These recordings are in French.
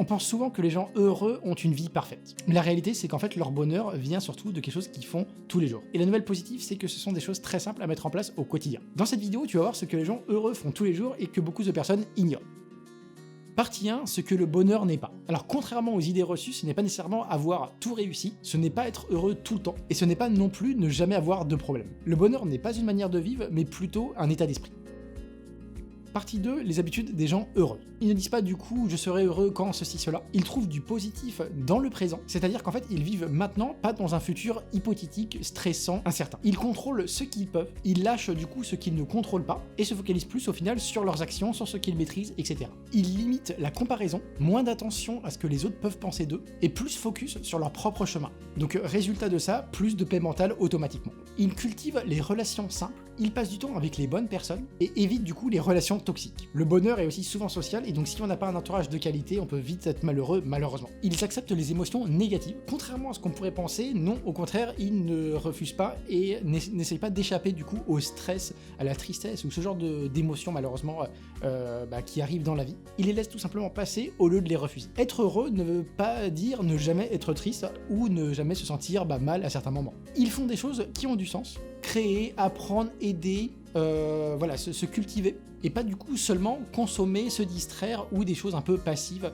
On pense souvent que les gens heureux ont une vie parfaite. Mais la réalité, c'est qu'en fait, leur bonheur vient surtout de quelque chose qu'ils font tous les jours. Et la nouvelle positive, c'est que ce sont des choses très simples à mettre en place au quotidien. Dans cette vidéo, tu vas voir ce que les gens heureux font tous les jours et que beaucoup de personnes ignorent. Partie 1, ce que le bonheur n'est pas. Alors contrairement aux idées reçues, ce n'est pas nécessairement avoir tout réussi, ce n'est pas être heureux tout le temps, et ce n'est pas non plus ne jamais avoir de problème. Le bonheur n'est pas une manière de vivre, mais plutôt un état d'esprit. Partie 2, les habitudes des gens heureux. Ils ne disent pas du coup « je serai heureux quand ceci, cela ». Ils trouvent du positif dans le présent, c'est-à-dire qu'en fait ils vivent maintenant, pas dans un futur hypothétique, stressant, incertain. Ils contrôlent ce qu'ils peuvent, ils lâchent du coup ce qu'ils ne contrôlent pas, et se focalisent plus au final sur leurs actions, sur ce qu'ils maîtrisent, etc. Ils limitent la comparaison, moins d'attention à ce que les autres peuvent penser d'eux, et plus focus sur leur propre chemin. Donc résultat de ça, plus de paix mentale automatiquement. Ils cultivent les relations simples, ils passent du temps avec les bonnes personnes, et évitent du coup les relations toxiques. Le bonheur est aussi souvent social, et donc si on n'a pas un entourage de qualité, on peut vite être malheureux, malheureusement. Ils acceptent les émotions négatives, contrairement à ce qu'on pourrait penser, non, au contraire, ils ne refusent pas et n'essayent pas d'échapper du coup au stress, à la tristesse ou ce genre d'émotions malheureusement qui arrivent dans la vie. Ils les laissent tout simplement passer au lieu de les refuser. Être heureux ne veut pas dire ne jamais être triste ou ne jamais se sentir mal à certains moments. Ils font des choses qui ont du sens, créer, apprendre, aider, se cultiver, et pas du coup seulement consommer, se distraire ou des choses un peu passives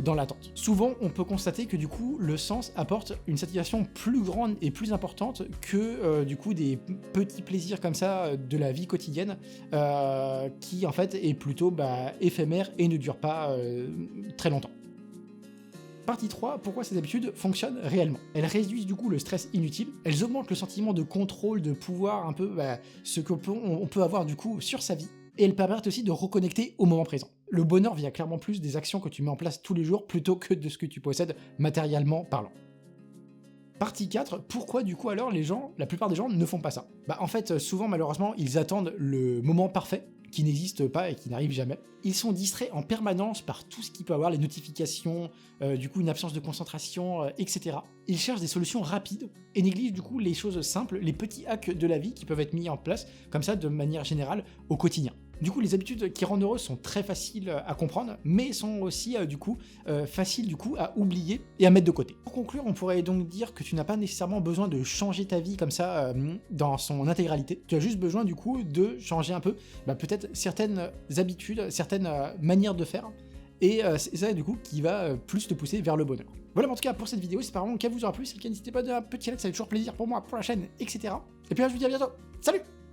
dans l'attente. Souvent, on peut constater que du coup, le sens apporte une satisfaction plus grande et plus importante que du coup des petits plaisirs comme ça de la vie quotidienne qui en fait est plutôt éphémère et ne dure pas très longtemps. Partie 3, pourquoi ces habitudes fonctionnent réellement. Elles réduisent du coup le stress inutile, elles augmentent le sentiment de contrôle, de pouvoir, un peu ce qu'on peut avoir du coup sur sa vie, et elles permettent aussi de reconnecter au moment présent. Le bonheur vient clairement plus des actions que tu mets en place tous les jours plutôt que de ce que tu possèdes matériellement parlant. Partie 4, pourquoi du coup alors la plupart des gens ne font pas ça? En fait, souvent malheureusement, ils attendent le moment parfait, qui n'existe pas et qui n'arrive jamais. Ils sont distraits en permanence par tout ce qui peut avoir, les notifications, du coup une absence de concentration, etc. Ils cherchent des solutions rapides et négligent du coup les choses simples, les petits hacks de la vie qui peuvent être mis en place comme ça de manière générale au quotidien. Du coup, les habitudes qui rendent heureux sont très faciles à comprendre, mais sont aussi faciles du coup à oublier et à mettre de côté. Pour conclure, on pourrait donc dire que tu n'as pas nécessairement besoin de changer ta vie comme ça dans son intégralité. Tu as juste besoin du coup de changer un peu, peut-être certaines habitudes, certaines manières de faire, et c'est ça du coup qui va plus te pousser vers le bonheur. Voilà en tout cas pour cette vidéo, j'espère vraiment qu'elle vous aura plu. Si c'est le cas, n'hésitez pas à donner un petit like, ça fait toujours plaisir pour moi, pour la chaîne, etc. Et puis là, je vous dis à bientôt. Salut!